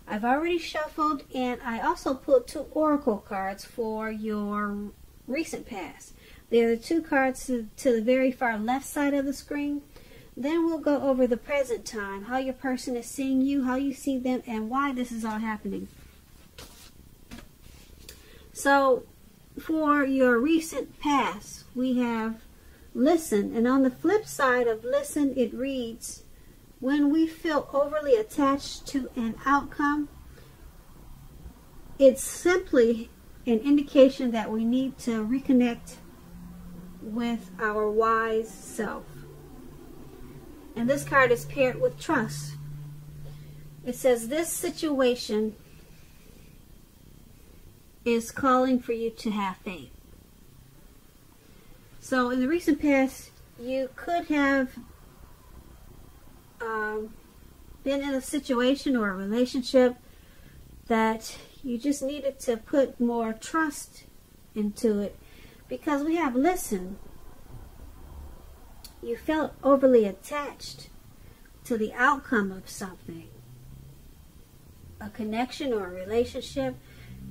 I've already shuffled, and I also pulled 2 oracle cards for your recent past. They're the 2 cards to the very far left side of the screen. Then we'll go over the present time, how your person is seeing you, how you see them, and why this is all happening. So, for your recent past, we have listen. And on the flip side of listen, it reads, when we feel overly attached to an outcome, it's simply an indication that we need to reconnect with our wise self. And this card is paired with trust. It says this situation is calling for you to have faith. So in the recent past, you could have been in a situation or a relationship that you just needed to put more trust into it, because we have listen. You felt overly attached to the outcome of something, a connection or a relationship.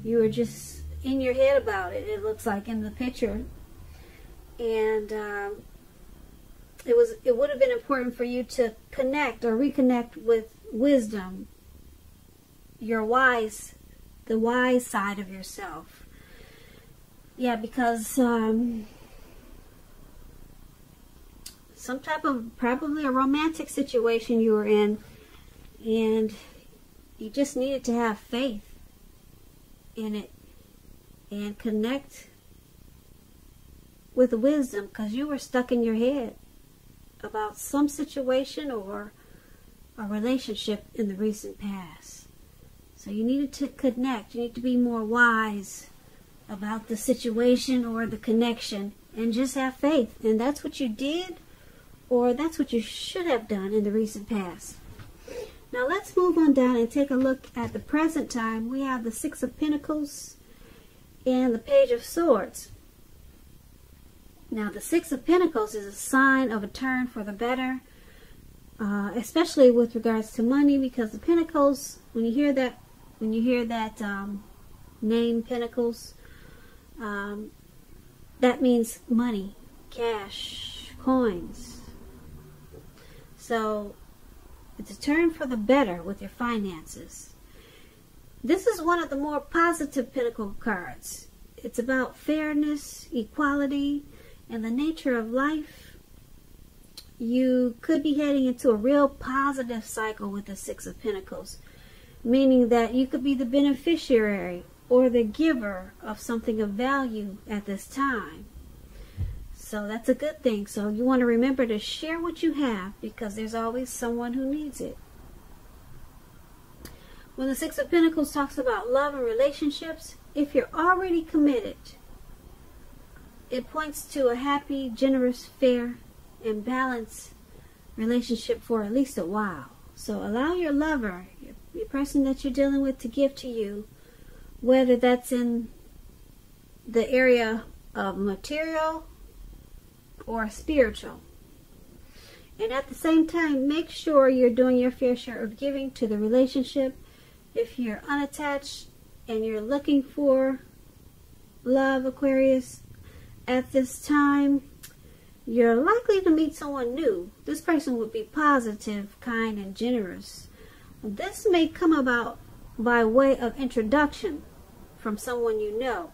You were just in your head about it, it looks like in the picture. And it would have been important for you to connect or reconnect with wisdom, the wise side of yourself. Yeah, because some type of, probably a romantic situation you were in, and you just needed to have faith in it and connect with wisdom, because you were stuck in your head about some situation or a relationship in the recent past. So you needed to connect. You need to be more wise about the situation or the connection, and just have faith. And that's what you did, or that's what you should have done in the recent past. Now let's move on down and take a look at the present time. We have the 6 of Pentacles and the Page of Swords. Now the 6 of Pentacles is a sign of a turn for the better, especially with regards to money, because the Pentacles, when you hear that name Pentacles, that means money, cash, coins. So it's a turn for the better with your finances. This is one of the more positive Pentacle cards. It's about fairness, equality, and the nature of life. You could be heading into a real positive cycle with the 6 of Pentacles, meaning that you could be the beneficiary or the giver of something of value at this time. So that's a good thing. So you want to remember to share what you have, because there's always someone who needs it. When the 6 of Pentacles talks about love and relationships, if you're already committed, it points to a happy, generous, fair, and balanced relationship for at least a while. So allow your lover, your person that you're dealing with, to give to you, whether that's in the area of material or spiritual. And at the same time, make sure you're doing your fair share of giving to the relationship. If you're unattached and you're looking for love, Aquarius, at this time, you're likely to meet someone new. This person would be positive, kind, and generous. This may come about by way of introduction from someone you know.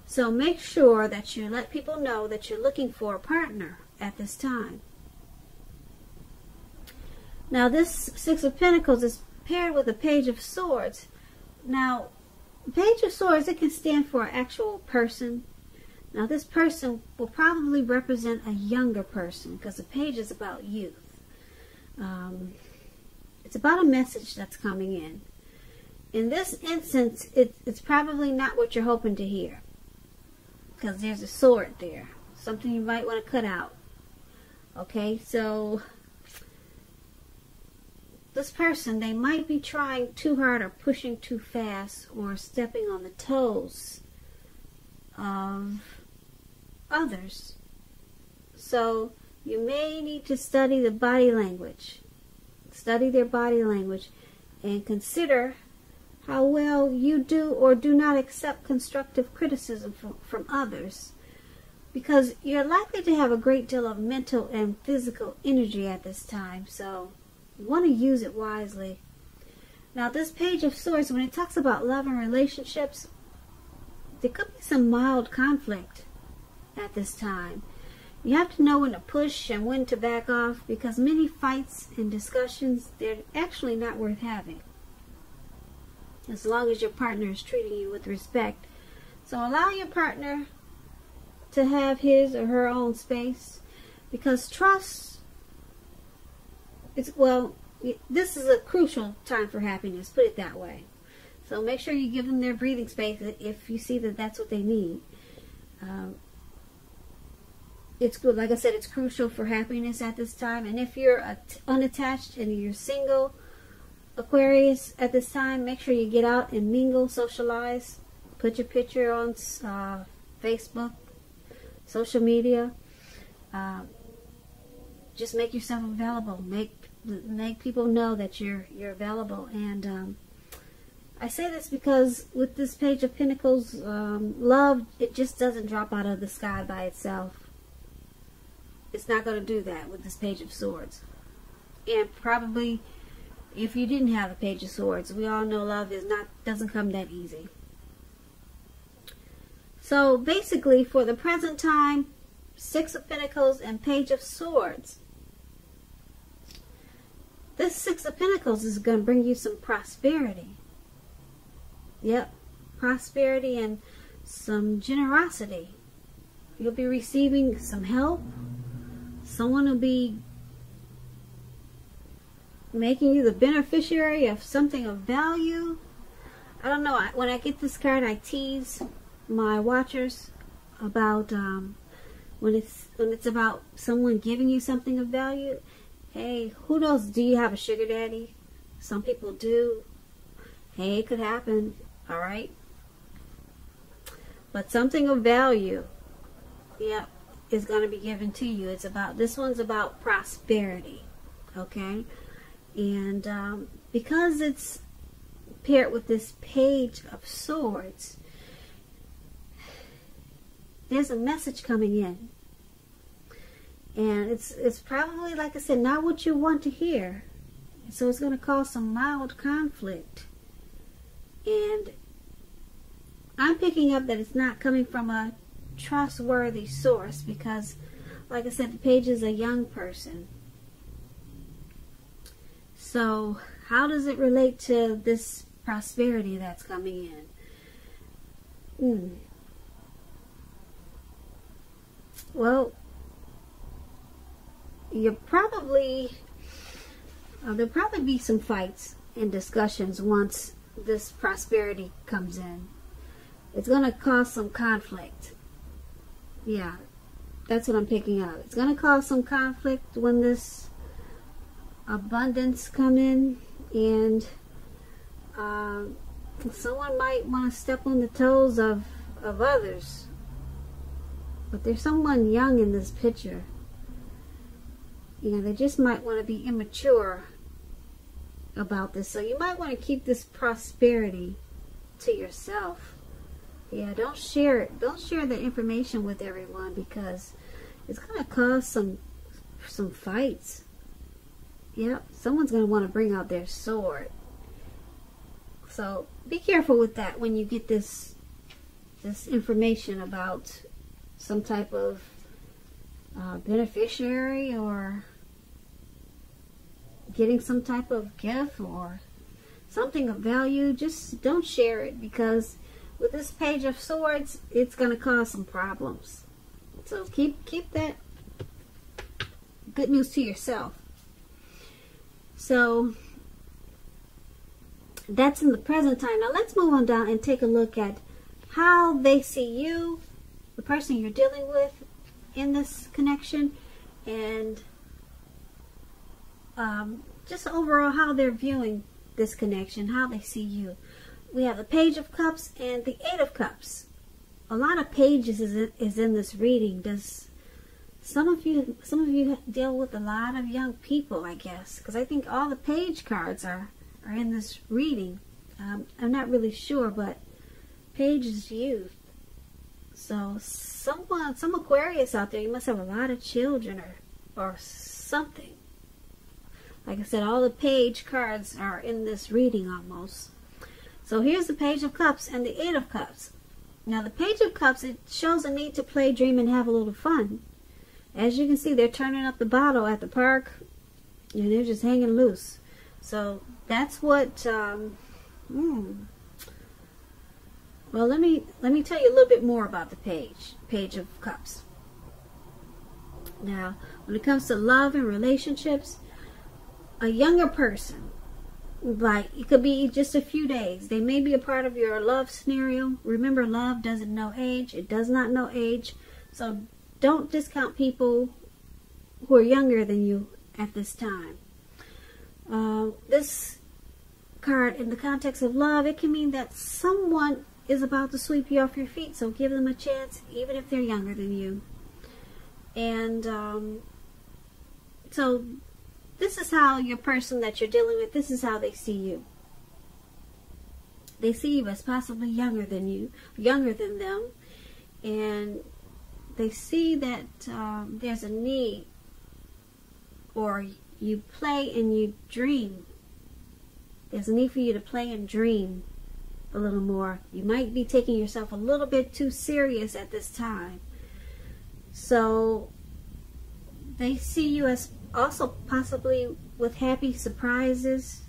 So make sure that you let people know that you're looking for a partner at this time. Now this 6 of Pentacles is paired with the Page of Swords. Now, Page of Swords, it can stand for an actual person. Now this person will probably represent a younger person, because the page is about youth. It's about a message that's coming in. In this instance, it's probably not what you're hoping to hear, because there's a sword there. Something you might want to cut out. Okay, so this person, they might be trying too hard or pushing too fast or stepping on the toes of others. So you may need to study the body language. Study their body language and consider how well you do or do not accept constructive criticism from others, because you're likely to have a great deal of mental and physical energy at this time, so you want to use it wisely. Now, this Page of Swords, when it talks about love and relationships, there could be some mild conflict at this time. You have to know when to push and when to back off, because many fights and discussions, they're actually not worth having, as long as your partner is treating you with respect. So allow your partner to have his or her own space, because trust is, well, this is a crucial time for happiness, put it that way. So make sure you give them their breathing space if you see that that's what they need. It's good, like I said, it's crucial for happiness at this time. And if you're unattached and you're single, Aquarius, at this time, make sure you get out and mingle, socialize, put your picture on Facebook, social media. Just make yourself available. Make people know that you're available. And I say this because with this Page of Pentacles, love, it just doesn't drop out of the sky by itself. It's not going to do that with this Page of Swords. And probably, if you didn't have the Page of Swords, we all know love doesn't come that easy. So basically, for the present time, Six of Pentacles and Page of Swords. This Six of Pentacles is going to bring you some prosperity. Yep, prosperity and some generosity. You'll be receiving some help. Someone will be making you the beneficiary of something of value. I don't know. When I get this card, I tease my watchers about when it's about someone giving you something of value. Hey, who knows? Do you have a sugar daddy? Some people do. Hey, it could happen. All right. But something of value, yep, is going to be given to you. This one's about prosperity. Okay. And because it's paired with this Page of Swords, there's a message coming in. And it's probably, like I said, not what you want to hear. So it's going to cause some mild conflict. And I'm picking up that it's not coming from a trustworthy source, because, like I said, the page is a young person. So how does it relate to this prosperity that's coming in? Well, there'll probably be some fights and discussions once this prosperity comes in. It's going to cause some conflict. Yeah, that's what I'm picking up. It's going to cause some conflict when this abundance come in, and someone might want to step on the toes of others. But there's someone young in this picture. You know, they just might want to be immature about this. So you might want to keep this prosperity to yourself. Yeah, don't share it. Don't share the information with everyone, because it's going to cause some fights. Yep, someone's going to want to bring out their sword. So be careful with that when you get this information about some type of beneficiary, or getting some type of gift or something of value. Just don't share it, because with this Page of Swords, it's going to cause some problems. So keep that good news to yourself. So that's in the present time. Now let's move on down and take a look at how they see you, the person you're dealing with in this connection, and just overall how they're viewing this connection, how they see you. We have the Page of Cups and the Eight of Cups. A lot of pages is in this reading. Does some of you deal with a lot of young people, I guess, because I think all the page cards are in this reading. I'm not really sure, but Page is youth. So some Aquarius out there, you must have a lot of children or something. Like I said, all the Page cards are in this reading almost. So here's the Page of Cups and the Eight of Cups. Now the Page of Cups, it shows a need to play, dream, and have a little fun. As you can see, they're turning up the bottle at the park, and they're just hanging loose. So that's what, well, let me tell you a little bit more about the Page of Cups. Now, when it comes to love and relationships, a younger person, like it could be just a few days, they may be a part of your love scenario. Remember, love doesn't know age. It does not know age. So don't discount people who are younger than you at this time. This card, in the context of love, it can mean that someone is about to sweep you off your feet, so give them a chance, even if they're younger than you. And so this is how your person that you're dealing with, this is how they see you. They see you as possibly younger than them, and they see that there's a need, or you play and you dream. There's a need for you to play and dream a little more. You might be taking yourself a little bit too serious at this time. So they see you as also possibly with happy surprises.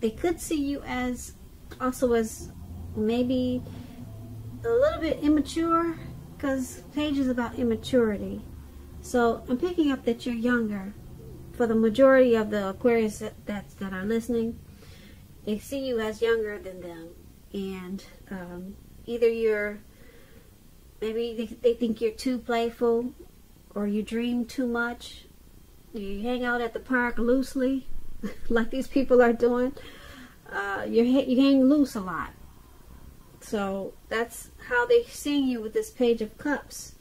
They could see you as also as maybe a little bit immature, because Page is about immaturity. So I'm picking up that you're younger. For the majority of the Aquarius that are listening, they see you as younger than them. And either maybe they think you're too playful, or you dream too much. You hang out at the park loosely, like these people are doing. You hang loose a lot. So that's how they see you with this Page of Cups.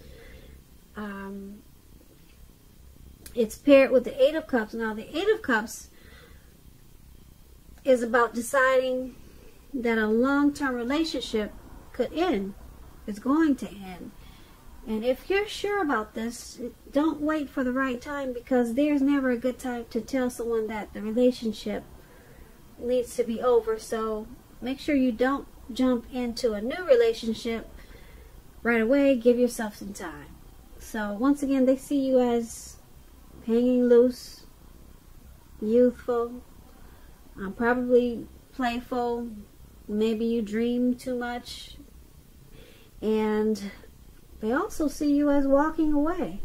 It's paired with the Eight of Cups. Now the Eight of Cups is about deciding that a long-term relationship could end. It's going to end. And if you're sure about this, don't wait for the right time, because there's never a good time to tell someone that the relationship needs to be over. So make sure you don't jump into a new relationship right away. Give yourself some time. So once again, they see you as hanging loose, youthful, probably playful. Maybe you dream too much. And they also see you as walking away.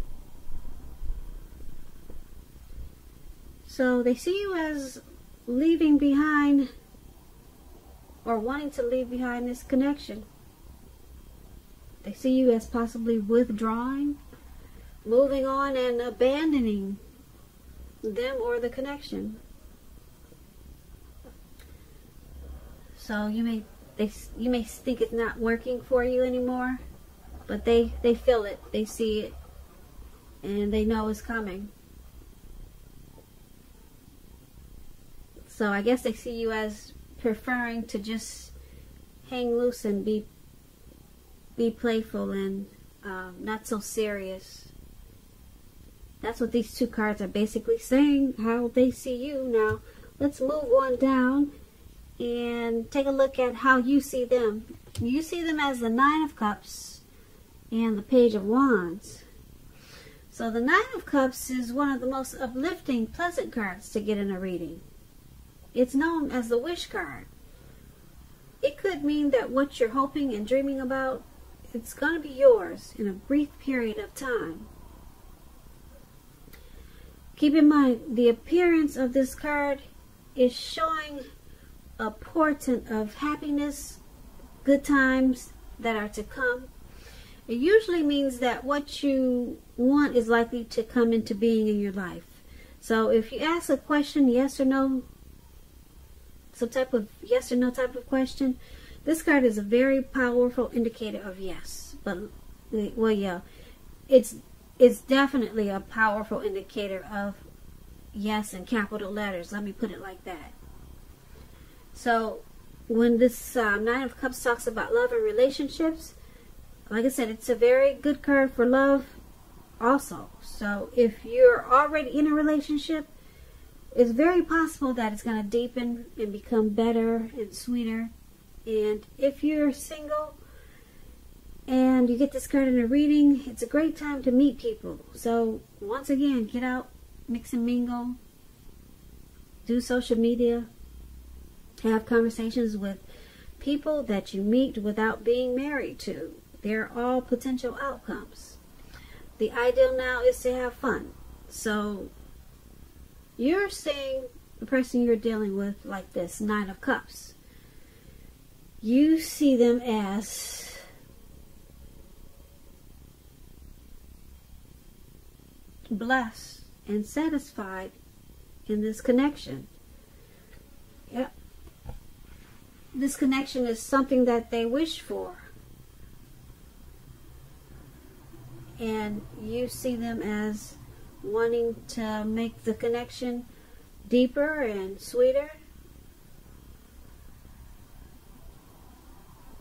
So they see you as leaving behind, or wanting to leave behind this connection. They see you as possibly withdrawing, moving on, and abandoning them or the connection. So you may think it's not working for you anymore, but they feel it, they see it, and they know it's coming. So I guess they see you as preferring to just hang loose and be playful and not so serious. That's what these two cards are basically saying, how they see you. Now let's move on down and take a look at how you see them. You see them as the Nine of Cups and the Page of Wands. So the Nine of Cups is one of the most uplifting, pleasant cards to get in a reading. It's known as the wish card. It could mean that what you're hoping and dreaming about, it's going to be yours in a brief period of time. Keep in mind, the appearance of this card is showing a portent of happiness, good times that are to come. It usually means that what you want is likely to come into being in your life. So if you ask a question, yes or no, some type of yes or no type of question, this card is a very powerful indicator of yes. But, well, yeah, it's definitely a powerful indicator of yes in capital letters. Let me put it like that. So when this Nine of Cups talks about love and relationships, like I said, it's a very good card for love also. So if you're already in a relationship, it's very possible that it's going to deepen and become better and sweeter. And if you're single and you get this card in a reading, it's a great time to meet people. So once again, get out, mix and mingle, do social media, have conversations with people that you meet without being married to. They're all potential outcomes. The ideal now is to have fun. So you're seeing the person you're dealing with like this, Nine of Cups. You see them as blessed and satisfied in this connection. Yep. This connection is something that they wish for. And you see them as wanting to make the connection deeper and sweeter.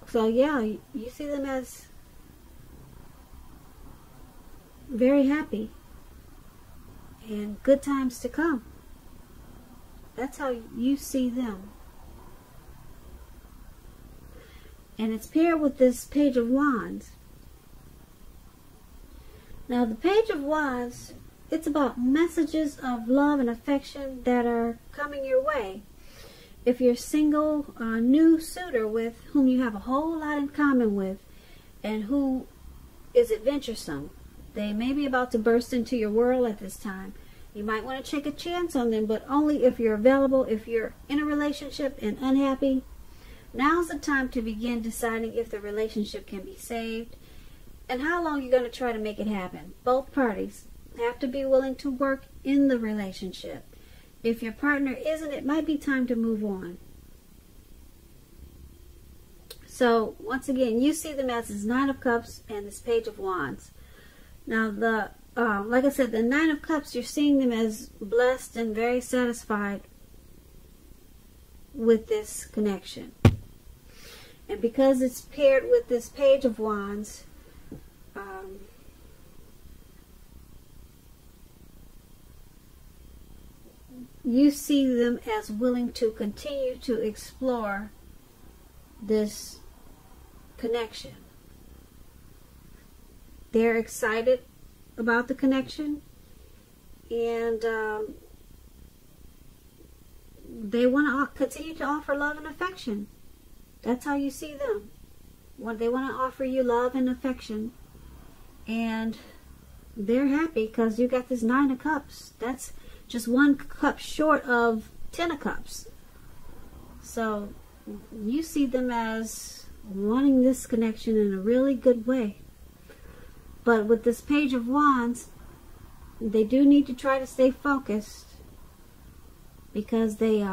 So yeah, you see them as very happy and good times to come. That's how you see them. And it's paired with this Page of Wands. Now the Page of Wands, it's about messages of love and affection that are coming your way. If you're single, a new suitor with whom you have a whole lot in common with and who is adventuresome, they may be about to burst into your world at this time. You might want to take a chance on them, but only if you're available. If you're in a relationship and unhappy, now's the time to begin deciding if the relationship can be saved and how long you're going to try to make it happen. Both parties have to be willing to work in the relationship. If your partner isn't, it might be time to move on. So, once again, you see them as this Nine of Cups and this Page of Wands. Now, like I said, the Nine of Cups, you're seeing them as blessed and very satisfied with this connection. And because it's paired with this Page of Wands, you see them as willing to continue to explore this connection. They're excited about the connection, and they want to continue to offer love and affection. That's how you see them. They want to offer you love and affection, and they're happy because you got this Nine of Cups. That's just one cup short of 10 of Cups. So you see them as wanting this connection in a really good way. But with this Page of Wands, they do need to try to stay focused because they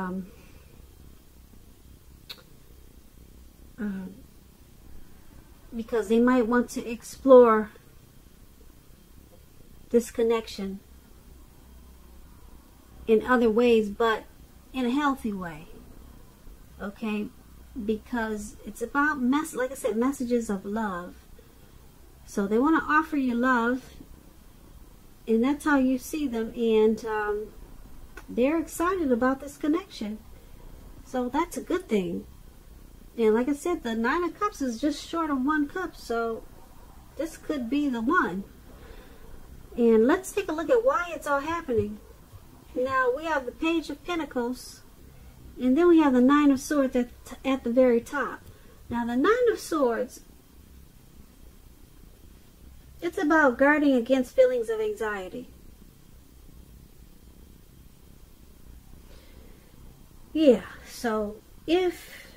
might want to explore this connection in other ways, but in a healthy way. Okay? Because it's about, like I said, messages of love. So they want to offer you love, and that's how you see them, and they're excited about this connection. So that's a good thing. And like I said, the Nine of Cups is just short of one cup, so this could be the one. And let's take a look at why it's all happening. Now we have the Page of Pentacles, and then we have the Nine of Swords at the very top. Now the Nine of Swords, it's about guarding against feelings of anxiety. Yeah, so if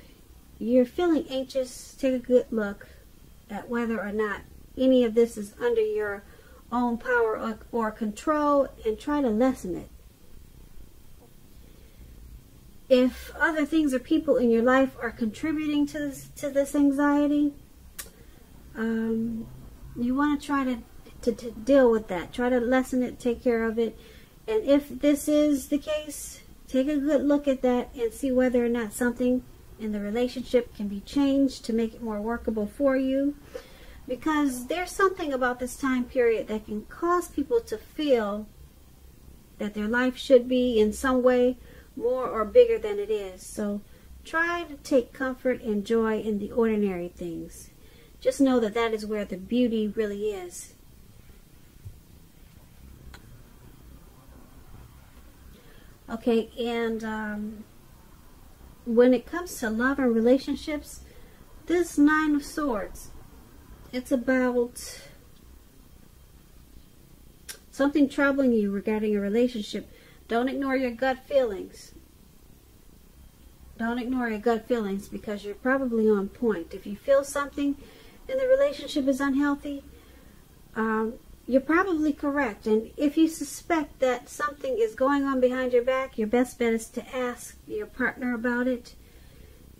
you're feeling anxious, take a good look at whether or not any of this is under your own power or control, and try to lessen it. If other things or people in your life are contributing to this anxiety, you want to try to deal with that. Try to lessen it, take care of it, And if this is the case, take a good look at that and see whether or not something in the relationship can be changed to make it more workable for you. Because there's something about this time period that can cause people to feel that their life should be in some way more or bigger than it is. So try to take comfort and joy in the ordinary things. Just know that that is where the beauty really is. Okay, and when it comes to love and relationships, this Nine of Swords, it's about something troubling you regarding a relationship. Don't ignore your gut feelings. Don't ignore your gut feelings, because you're probably on point. If you feel something in the relationship is unhealthy, you're probably correct. And if you suspect that something is going on behind your back, your best bet is to ask your partner about it.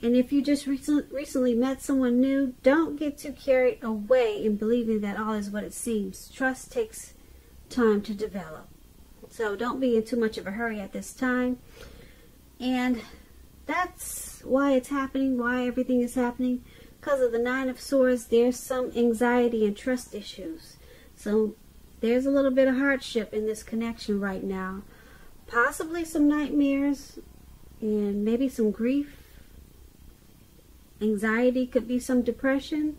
And if you just recently met someone new, don't get too carried away in believing that all is what it seems. Trust takes time to develop. So don't be in too much of a hurry at this time. And that's why it's happening, why everything is happening. Because of the Nine of Swords, there's some anxiety and trust issues. So there's a little bit of hardship in this connection right now. Possibly some nightmares and maybe some grief. Anxiety, could be some depression.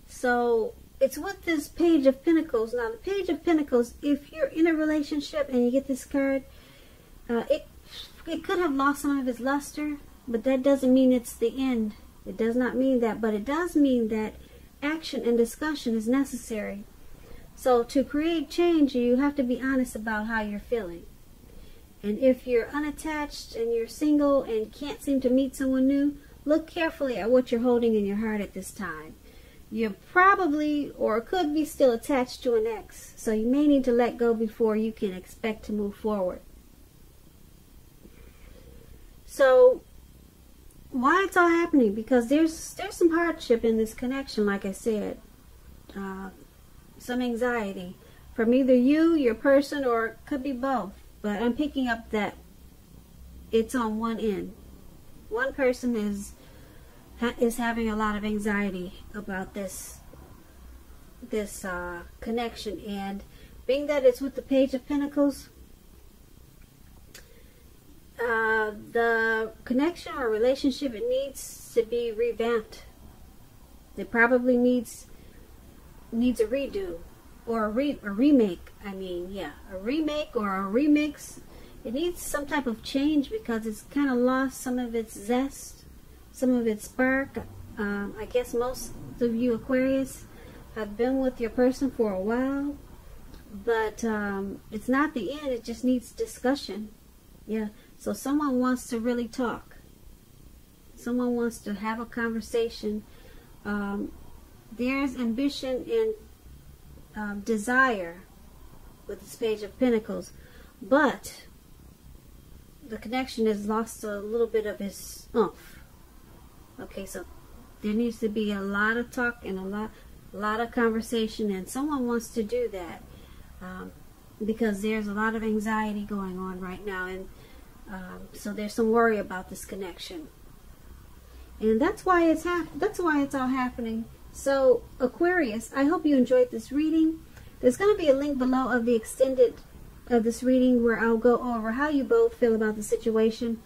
So it's with this Page of Pentacles. Now the Page of Pentacles, if you're in a relationship and you get this card, it could have lost some of its luster, but that doesn't mean it's the end. It does not mean that, but it does mean that action and discussion is necessary. So to create change, you have to be honest about how you're feeling. And if you're unattached and you're single and can't seem to meet someone new, look carefully at what you're holding in your heart at this time. You're probably or could be still attached to an ex, so you may need to let go before you can expect to move forward. So why it's all happening? Because there's some hardship in this connection, like I said. Some anxiety from either you, your person, or it could be both. But I'm picking up that it's on one end. One person is having a lot of anxiety about this connection, and being that it's with the Page of Pentacles, the connection or relationship, it needs to be revamped. It probably needs a redo or a remake. I mean, yeah, a remake or a remix. It needs some type of change because it's kind of lost some of its zest, some of its spark. I guess most of you Aquarius have been with your person for a while, but it's not the end. It just needs discussion. Yeah, so someone wants to really talk. Someone wants to have a conversation. There's ambition and desire with this Page of Pentacles, but the connection has lost a little bit of its oomph. Okay, so there needs to be a lot of talk and a lot of conversation, and someone wants to do that because there's a lot of anxiety going on right now, and so there's some worry about this connection, and that's why it's all happening. So Aquarius, I hope you enjoyed this reading. There's going to be a link below of the extended of this reading where I'll go over how you both feel about the situation,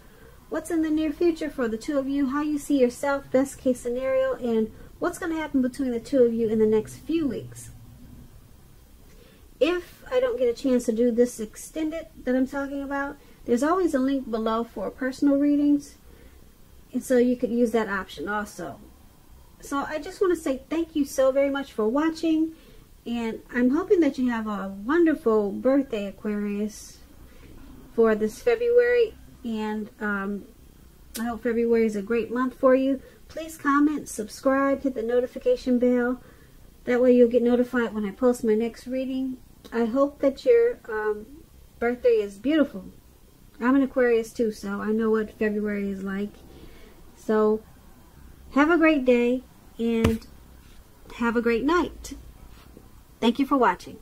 what's in the near future for the two of you, how you see yourself, best case scenario, and what's going to happen between the two of you in the next few weeks. If I don't get a chance to do this extended that I'm talking about, there's always a link below for personal readings, and so you could use that option also. So I just want to say thank you so very much for watching, and I'm hoping that you have a wonderful birthday, Aquarius, for this February, and I hope February is a great month for you. Please comment, subscribe, hit the notification bell. That way you'll get notified when I post my next reading. I hope that your birthday is beautiful. I'm an Aquarius too, so I know what February is like. So have a great day and have a great night. Thank you for watching.